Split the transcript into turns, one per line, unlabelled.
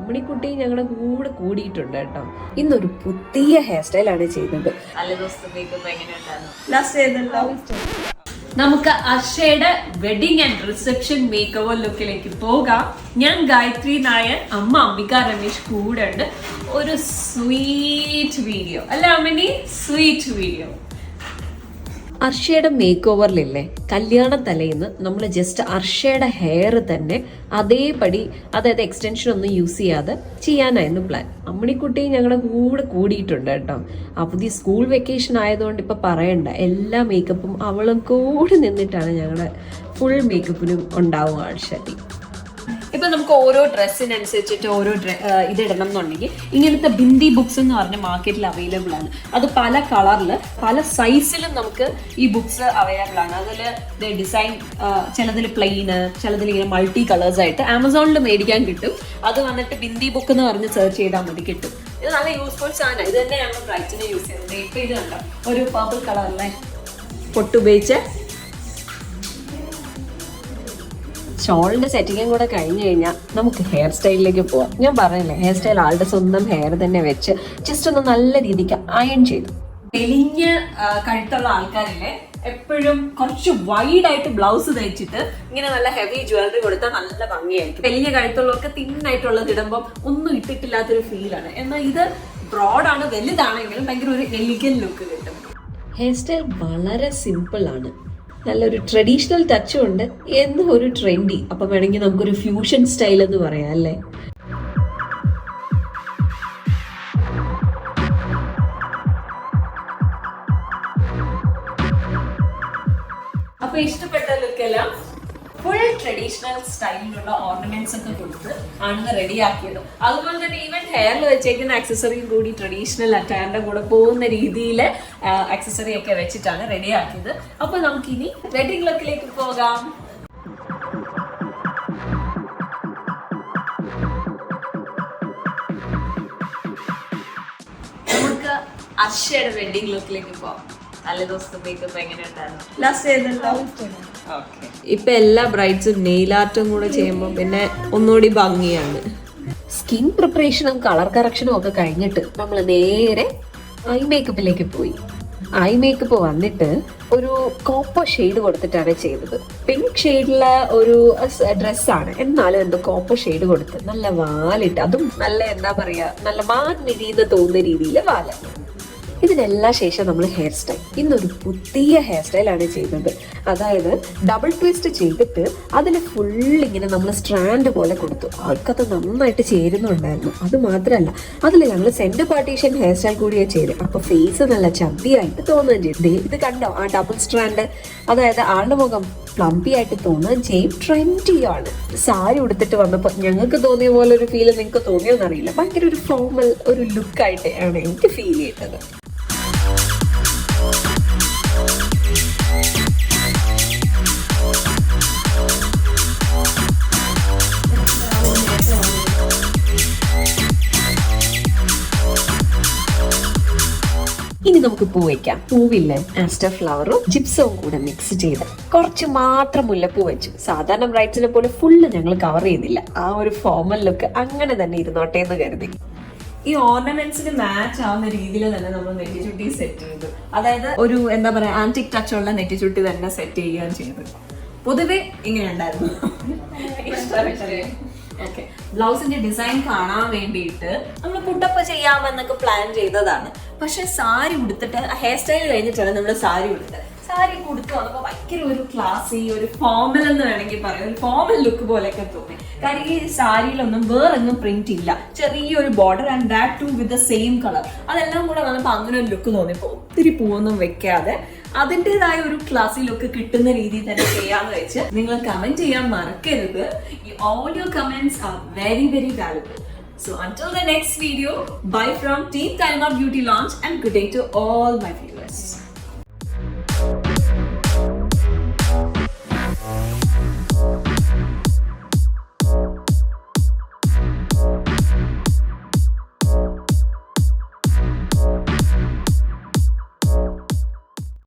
അമ്മിണിക്കുട്ടി ഞങ്ങളുടെ കൂടെ കൂടിയിട്ടുണ്ട് കേട്ടോ. ഇന്നൊരു പുതിയ ഹെയർ സ്റ്റൈലാണ് ചെയ്തത്. നമുക്ക് അർഷയുടെ wedding and reception make over ലുക്കിലേക്ക് പോകാം. ഞാൻ ഗായത്രി നായർ, അമ്മ അംബിക രമേശ് കൂടെ ഉണ്ട്. ഒരു സ്വീറ്റ് വീഡിയോ അല്ല അമ്മിനി, സ്വീറ്റ് വീഡിയോ. അർഷയുടെ മേക്ക് ഓവറിലില്ലേ, കല്യാണ തലേന്ന് നമ്മൾ ജസ്റ്റ് അർഷയുടെ ഹെയർ തന്നെ അതേപടി, അതായത് എക്സ്റ്റൻഷൻ ഒന്നും യൂസ് ചെയ്യാതെ ചെയ്യാനായിരുന്നു പ്ലാൻ. അമ്മിണിക്കുട്ടി ഞങ്ങളുടെ കൂടെ കൂടിയിട്ടുണ്ട് കേട്ടോ. പുതിയ സ്കൂൾ വെക്കേഷൻ ആയതുകൊണ്ട് ഇപ്പം പറയണ്ട, എല്ലാ മേക്കപ്പും അവളും കൂടെ നിന്നിട്ടാണ് ഞങ്ങളുടെ ഫുൾ മേക്കപ്പിനും ഉണ്ടാവും ആഴ്ചട്ടി. ഇപ്പൊ നമുക്ക് ഓരോ ഡ്രസ്സിനനുസരിച്ചിട്ട് ഓരോ ഇതിടണം എന്നുണ്ടെങ്കിൽ ഇങ്ങനത്തെ ബിന്ദി ബുക്സ് എന്ന് പറഞ്ഞ മാർക്കറ്റിൽ അവൈലബിൾ ആണ്. അത് പല കളറില് പല സൈസിലും നമുക്ക് ഈ ബുക്സ് അവൈലബിൾ ആണ്. അതിൽ ഡിസൈൻ ചിലതിൽ പ്ലെയിന്, ചിലതിൽ ഇങ്ങനെ മൾട്ടി കളേഴ്സ് ആയിട്ട് ആമസോണിൽ മേടിക്കാൻ കിട്ടും. അത് വന്നിട്ട് ബിന്ദി ബുക്ക് എന്ന് പറഞ്ഞ് സെർച്ച് ചെയ്താൽ മതി, കിട്ടും. ഇത് നല്ല യൂസ്ഫുൾ സാധനം. ഇത് തന്നെ ഞങ്ങൾ ബ്രൈറ്റിനെ യൂസ് ചെയ്യുന്നത്. ഇപ്പൊ ഇത് കണ്ടോ, ഒരു പർപ്പിൾ കളറിലെ പൊട്ടുപയോഗിച്ച് ഷോളിന്റെ സെറ്റിങ്ങും കൂടെ കഴിഞ്ഞു കഴിഞ്ഞാൽ നമുക്ക് ഹെയർ സ്റ്റൈലിലേക്ക് പോവാം. ഞാൻ പറഞ്ഞില്ലേ, ഹെയർ സ്റ്റൈൽ ആളുടെ സ്വന്തം ഹെയർ തന്നെ വെച്ച് ജസ്റ്റ് ഒന്ന് നല്ല രീതിക്ക് അയൺ ചെയ്തു. മെലിഞ്ഞ കഴുത്തുള്ള ആൾക്കാരില്ലേ, എപ്പോഴും കുറച്ച് വൈഡ് ആയിട്ട് ബ്ലൗസ് തയ്ച്ചിട്ട് ഇങ്ങനെ നല്ല ഹെവി ജ്വല്ലറി കൊടുത്താൽ നല്ല ഭംഗിയായിരിക്കും. മെലിഞ്ഞ കഴുത്തുള്ളവർക്ക് തിന്നായിട്ടുള്ളത് ഇടുമ്പോൾ ഒന്നും ഇട്ടിട്ടില്ലാത്തൊരു ഫീലാണ്. എന്നാൽ ഇത് ബ്രോഡാണ്, വലുതാണെങ്കിലും ഭയങ്കര ഒരു എലിഗൻ ലുക്ക് കിട്ടും. ഹെയർ സ്റ്റൈൽ വളരെ സിമ്പിൾ ആണ്, നല്ലൊരു ട്രഡീഷണൽ ടച്ചും ഉണ്ട്, എന്നും ഒരു ട്രെൻഡി. അപ്പം വേണമെങ്കിൽ നമുക്കൊരു ഫ്യൂഷൻ സ്റ്റൈൽ എന്ന് പറയാം അല്ലേ. അപ്പൊ ഇഷ്ടപ്പെട്ട ലുക്കെല്ലാം ഫുൾ ട്രഡീഷണൽ സ്റ്റൈലിലുള്ള ഓർണമെന്റ്സ് ഒക്കെ കൊടുത്ത് ആണ് റെഡിയാക്കിയത്. അതുപോലെ തന്നെ ഈവൻ ഹെയറിൽ വെച്ചേക്കുന്ന ആക്സസറിയും കൂടി ട്രഡീഷണൽ അറ്റയറിന്റെ കൂടെ പോകുന്ന രീതിയിൽ ആക്സസറി ഒക്കെ വെച്ചിട്ടാണ് റെഡിയാക്കിയത്. അപ്പൊ നമുക്കിനി വെഡിങ് ലുക്കിലേക്ക് പോകാം. നമുക്ക് അർഷയുടെ വെഡിങ് ലുക്കിലേക്ക് പോകാം. ഇപ്പൊ എല്ലാ ബ്രൈഡ്സും നെയിൽ ആർട്ടും കൂടെ ചെയ്യുമ്പോൾ പിന്നെ ഒന്നുകൂടി ഭംഗിയാണ്. സ്കിൻ പ്രിപ്പറേഷനും കളർ കറക്ഷനും ഒക്കെ കഴിഞ്ഞിട്ട് നമ്മൾ നേരെ ഐ മേക്കപ്പിലേക്ക് പോയി. ഐ മേക്കപ്പ് വന്നിട്ട് ഒരു കോപ്പർ ഷെയ്ഡ് കൊടുത്തിട്ടാണ് ചെയ്തത്. പിങ്ക് ഷെയ്ഡിലെ ഒരു ഡ്രസ്സാണ്, എന്നാലും എന്തോ കോപ്പർ ഷെയ്ഡ് കൊടുത്ത് നല്ല വാലിട്ട്, അതും നല്ല എന്താ പറയാ, നല്ല മാനിരീന്ന് തോന്നുന്ന രീതിയിൽ വാലാണ്. ഇതിനെല്ലാം ശേഷം നമ്മൾ ഹെയർ സ്റ്റൈൽ, ഇന്നൊരു പുതിയ ഹെയർ സ്റ്റൈലാണ് ചെയ്തത്. അതായത് ഡബിൾ ട്വിസ്റ്റ് ചെയ്തിട്ട് അതിൽ ഫുള്ളിങ്ങനെ നമ്മൾ സ്ട്രാൻഡ് പോലെ കൊടുത്തു. ആൾക്കത് നന്നായിട്ട് ചേരുന്നുണ്ടായിരുന്നു. അത് മാത്രമല്ല, അതിൽ ഞങ്ങൾ സെന്റർ പാർട്ടീഷൻ ഹെയർ സ്റ്റൈൽ കൂടിയാണ് ചെയ്തത്. അപ്പൊ ഫേസ് നല്ല ചന്തിയായിട്ട് തോന്നുകയും ചെയ്തു. ഇത് കണ്ടോ, ആ ഡബിൾ സ്ട്രാൻഡ്, അതായത് ആളുടെ മുഖം പ്ലംപി ആയിട്ട് തോന്നുകയും ചെയ്യും. ട്രെൻഡിയാണ്. സാരി ഉടുത്തിട്ട് വന്നപ്പോൾ ഞങ്ങൾക്ക് തോന്നിയ പോലെ ഒരു ഫീൽ നിങ്ങൾക്ക് തോന്നിയോന്നറിയില്ല. ഭയങ്കര ഒരു ഫോർമൽ ഒരു ലുക്കായിട്ട് ആണ് എനിക്ക് ഫീൽ ചെയ്തത്. ഇനി നമുക്ക് പൂ വയ്ക്കാം. പൂവില്ലേ, ആസ്റ്റർ ഫ്ലവറും ജിപ്സവും കൂടെ മിക്സ് ചെയ്ത് കുറച്ച് മാത്രം മുല്ലപ്പൂ വെച്ചു. സാധാരണ ബ്രൈഡ്സിനെ പോലെ ഫുള്ള് ഞങ്ങൾ കവർ ചെയ്തില്ല. ആ ഒരു ഫോർമൽ ലുക്ക് അങ്ങനെ തന്നെ ഇരുന്നോട്ടെ എന്ന് കരുതി. ഈ ഓർണമെന്റ്സിന് മാച്ച് ആവുന്ന രീതിയിൽ തന്നെ നമ്മൾ നെറ്റിച്ചുട്ടി സെറ്റ് ചെയ്തു. അതായത് ഒരു എന്താ പറയാ, ആന്റിക് ടച്ച് ഉള്ള നെറ്റിച്ചുട്ടി തന്നെ സെറ്റ് ചെയ്യുകയാണ് ചെയ്തത്. പൊതുവെ ഇങ്ങനെ ഉണ്ടായിരുന്നു. ഓക്കെ, ബ്ലൗസിന്റെ ഡിസൈൻ കാണാൻ വേണ്ടിയിട്ട് നമ്മൾ പുട്ടപ്പ് ചെയ്യാമെന്നൊക്കെ പ്ലാൻ ചെയ്തതാണ്. പക്ഷെ സാരി ഉടുത്തിട്ട് ഹെയർ സ്റ്റൈൽ കഴിഞ്ഞിട്ടാണ് നമ്മൾ സാരി ഉടുത്തത്. സാരി ഉടുത്ത് വന്നപ്പോൾ ഭയങ്കര ഒരു ക്ലാസി, ഒരു ഫോർമൽ എന്ന് വേണമെങ്കിൽ പറയാം, ഒരു ഫോർമൽ ലുക്ക് പോലെയൊക്കെ തോന്നി. കാര്യം ഈ സാരിയിലൊന്നും വേറൊന്നും പ്രിന്റ് ഇല്ല, ചെറിയൊരു border and that too with the same colour. അതെല്ലാം കൂടെ വന്നപ്പോൾ അങ്ങനെ ഒരു ലുക്ക് തോന്നിയപ്പോൾ ഒത്തിരി പൂവൊന്നും വെക്കാതെ അതിൻ്റെതായ ഒരു ക്ലാസി ലുക്ക് കിട്ടുന്ന രീതിയിൽ തന്നെ ചെയ്യാന്ന് വെച്ച് നിങ്ങൾ കമന്റ് ചെയ്യാൻ മറക്കരുത്. All your comments are very, very valuable. So until the next video, bye from Team Kalma Beauty Lounge and good day to all my viewers.